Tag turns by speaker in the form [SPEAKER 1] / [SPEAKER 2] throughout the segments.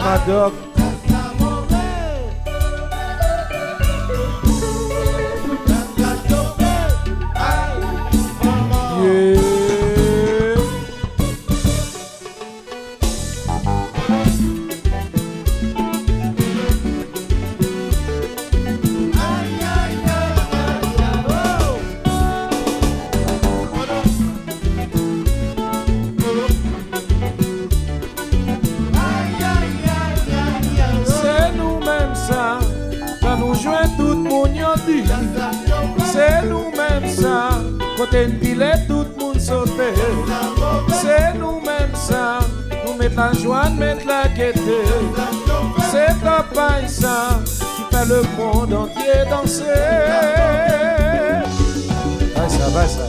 [SPEAKER 1] Madoc. Yeah. C'est nous-mêmes ça, quand nous jouons tout le monde y dit. C'est nous-mêmes ça, quand on pile tout le monde saute. C'est nous-mêmes ça, nous mettons la joie, mettre la gaieté. C'est la paille ça, qui fait le monde entier danser. Va ça, va ça.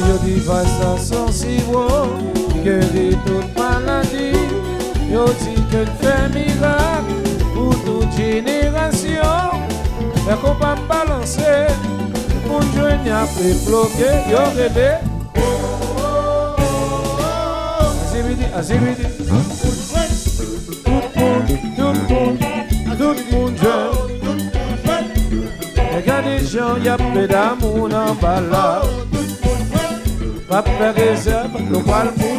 [SPEAKER 1] Yo dis façon si beau, guérit toute maladie. Yo dis que fait miracle pour toute génération. Mais qu'on va balancer, pour joindre après bloqué, yo rêvé. Azimidi, tout le monde jeune. Regardez les gens, y'a peu d'amour en balade. Va faire réserve, le voile pour.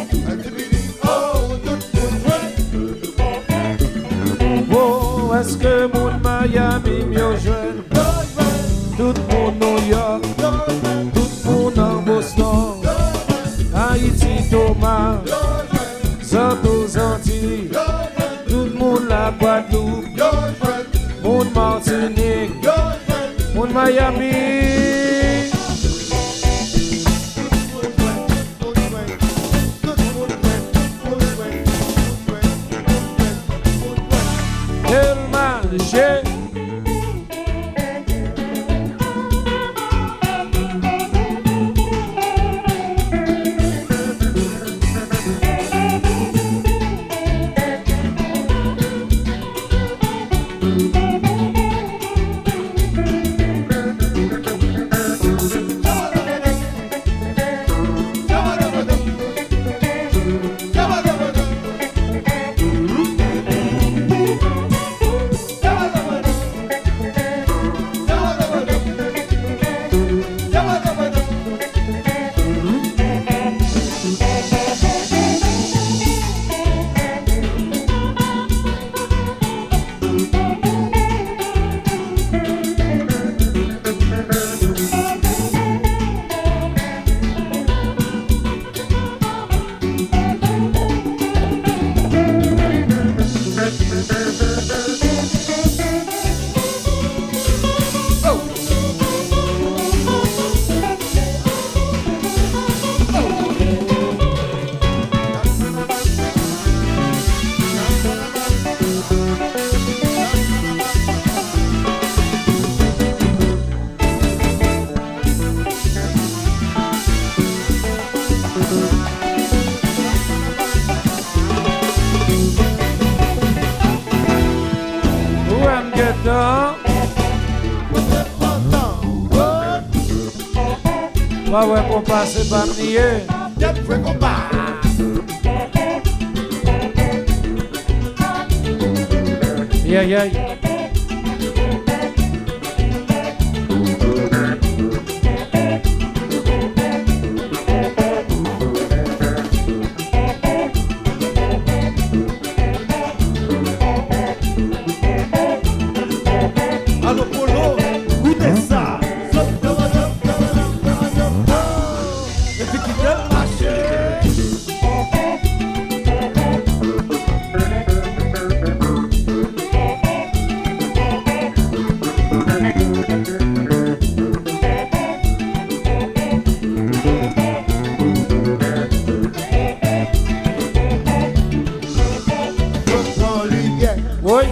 [SPEAKER 1] Oh, est-ce que mon Miami mieux jeune? Tout mon New York, tout mon en Boston, Haïti, Thomas, Santos Antilles, tout le monde la Guadeloupe, mon Martinique, mon Miami. J'ai ouais, ouais, qu'on passe par nier. Yeah, yeah.
[SPEAKER 2] Allo Polo, goûtez ça. Et puis qui vient marcher.
[SPEAKER 1] Oui.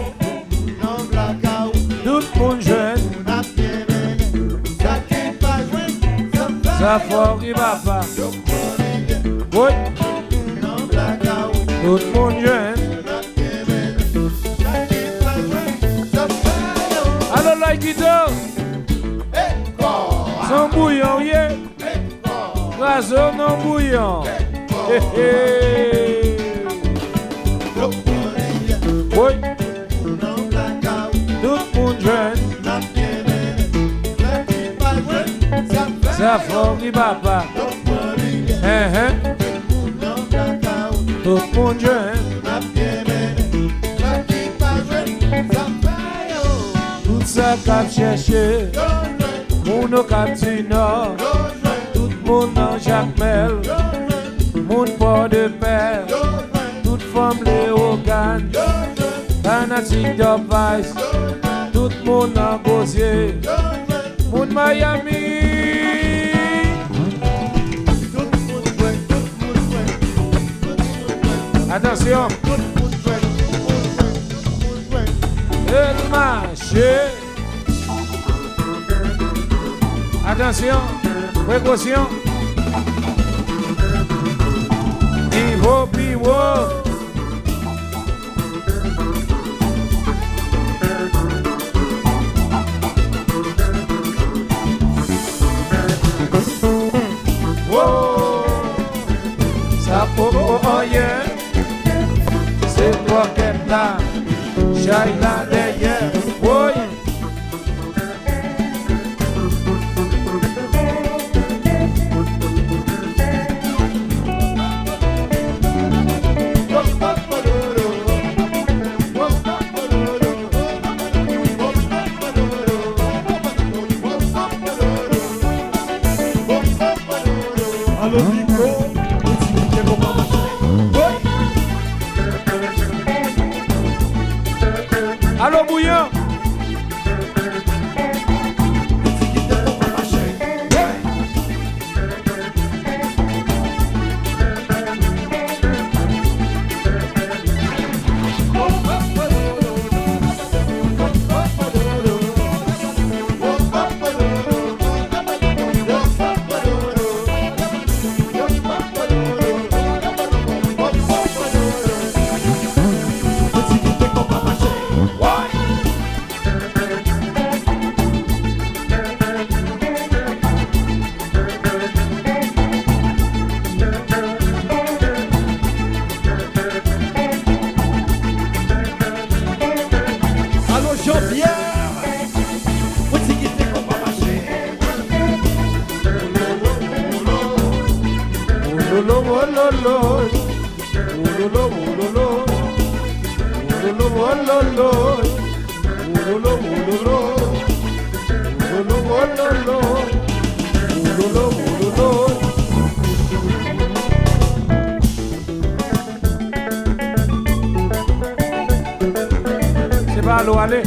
[SPEAKER 1] Tout le monde jeune. Ça faut qu'il va pas. Oui. tout le monde jeune. Alors la guitare, sans bouillon, yeah. Gazon non bouillon. Oui. Tout le monde jeune. Ça forme papa. Tout le monde jeune. Tout ça cap chercher. Moun au cap du Nord. Tout le monde dans Jacmel. Moun port de père. Toute femme les organes. Fanatique de vice. Tout le monde en Gosier. Moun Miami. Attention. El marché. Attention. Précaution. Niveau pivot. Ça pour rien. C'est toi qui es là. J'aille là derrière. Oui. Allô bouillon. C'est pas allô, allez.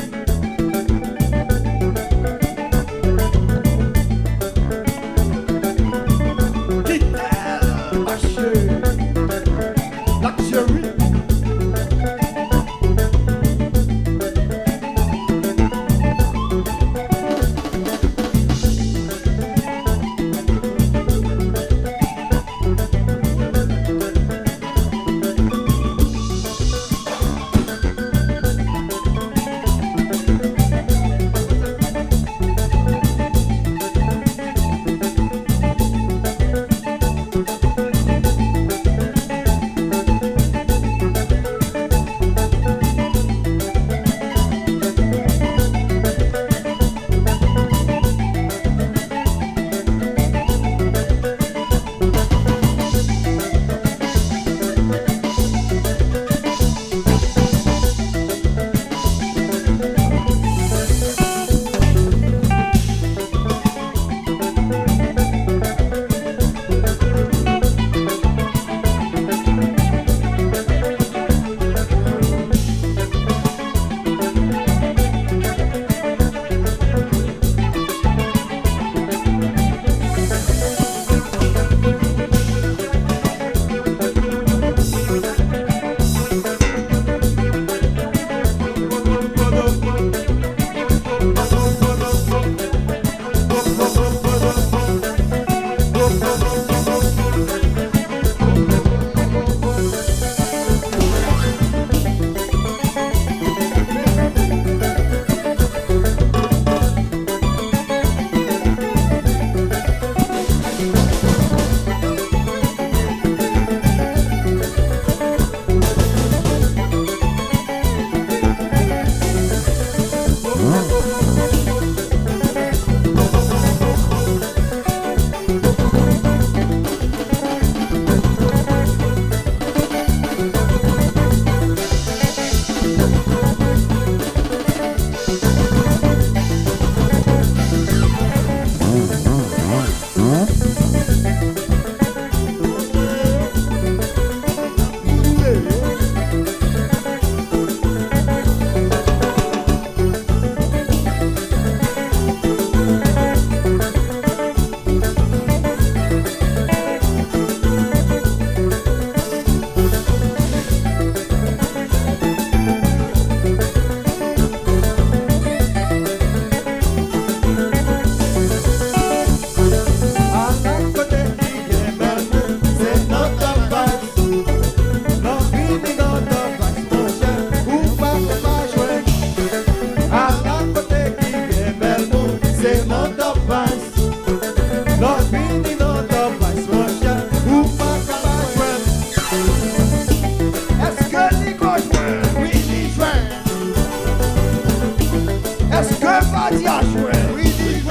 [SPEAKER 2] Est-ce que Fadi a joué? Oui, il joue.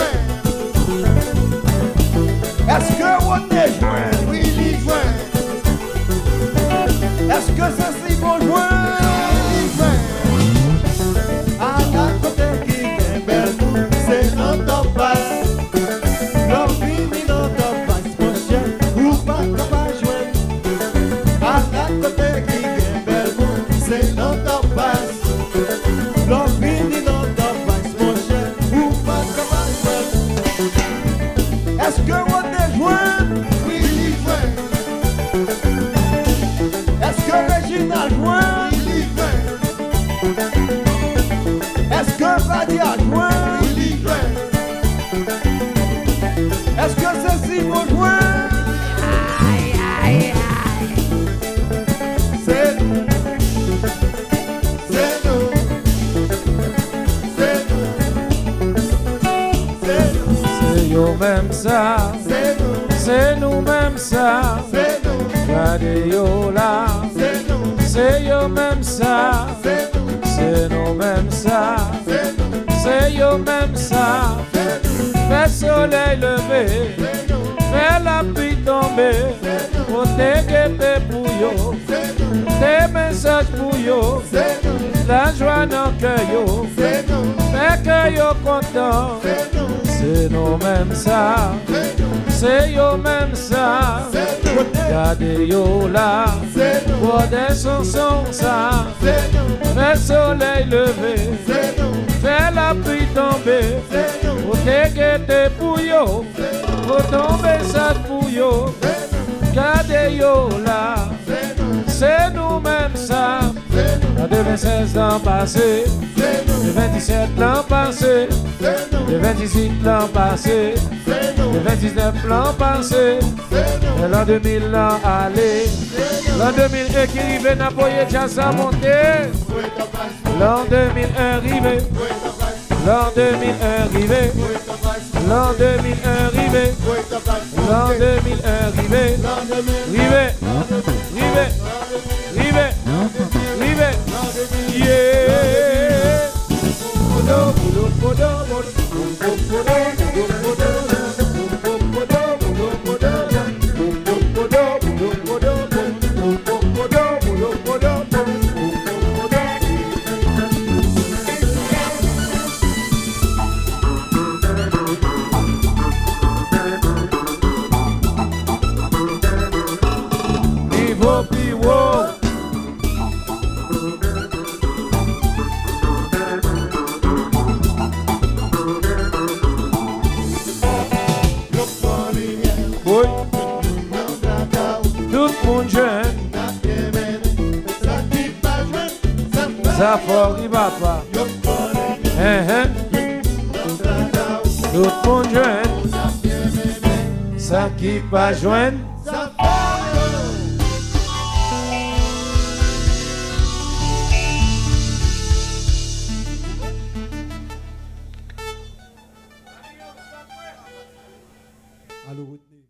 [SPEAKER 2] Est-ce que Rodney joue? Oui, il joue. Est-ce que c'est bon joueur? Oui, il joue. À la côté qui est belle, c'est notre passe. L'envie de notre passe, mon chien, ou pas capable de jouer. À la côté qui est belle, c'est notre passe. L'envie de notre passe, mon chien, ou pas capable de jouer. Est-ce que Rodney joue? Oui, il joue. Est-ce que Regina joue? Oui, il joue. Est-ce que Fadi a joué? Oui, il joue. Est-ce que Cécile va jouer? C'est nous. C'est nous. C'est nous. C'est nous.
[SPEAKER 1] C'est yo même ça,
[SPEAKER 2] C'est nous.
[SPEAKER 1] c'est nous même ça.
[SPEAKER 2] C'est nous.
[SPEAKER 1] Regardez yo là,
[SPEAKER 2] C'est nous.
[SPEAKER 1] c'est yo même ça,
[SPEAKER 2] C'est nous.
[SPEAKER 1] c'est nous même ça,
[SPEAKER 2] C'est nous.
[SPEAKER 1] c'est yo même ça.
[SPEAKER 2] C'est nous.
[SPEAKER 1] Fait soleil levé,
[SPEAKER 2] C'est nous.
[SPEAKER 1] fait la pluie tomber, pour te guetter pour yo,
[SPEAKER 2] C'est nous.
[SPEAKER 1] des messages pour yo,
[SPEAKER 2] C'est nous.
[SPEAKER 1] la joie dans cœur yo,
[SPEAKER 2] C'est nous.
[SPEAKER 1] fait que yo content.
[SPEAKER 2] C'est nous.
[SPEAKER 1] C'est nous même ça,
[SPEAKER 2] C'est nous.
[SPEAKER 1] c'est yo même ça.
[SPEAKER 2] C'est nous.
[SPEAKER 1] Regardez yo là,
[SPEAKER 2] C'est nous.
[SPEAKER 1] pour des chansons ça.
[SPEAKER 2] C'est nous.
[SPEAKER 1] Fait soleil levé,
[SPEAKER 2] C'est nous.
[SPEAKER 1] fait la pluie tomber,
[SPEAKER 2] C'est nous.
[SPEAKER 1] pour te guetter pour yo, pour tomber ça pour yo. Regardez yo là,
[SPEAKER 2] C'est nous.
[SPEAKER 1] c'est nous même ça.
[SPEAKER 2] C'est nous.
[SPEAKER 1] En 2016 l'an passé,
[SPEAKER 2] C'est nous.
[SPEAKER 1] le 27 l'an passé,
[SPEAKER 2] C'est nous.
[SPEAKER 1] le 28 l'an passé,
[SPEAKER 2] C'est
[SPEAKER 1] le
[SPEAKER 2] nous.
[SPEAKER 1] 29 l'an passé,
[SPEAKER 2] C'est nous.
[SPEAKER 1] et l'an 2000 l'an allé. L'an 2001 qui arrive, Napoye jazz a monté. L'an 2001 arrivé, l'an 2001 arrivé, l'an 2001 arrivé, l'an 2001 arrivé, arrivé, arrivé, arrivé, arrivé, yeah. Pivo, pivo. Oui, tout le monde jeune, ça faut y va pas. Tout le monde jeune, ça qui pas joindre.
[SPEAKER 2] Allô, Whitney.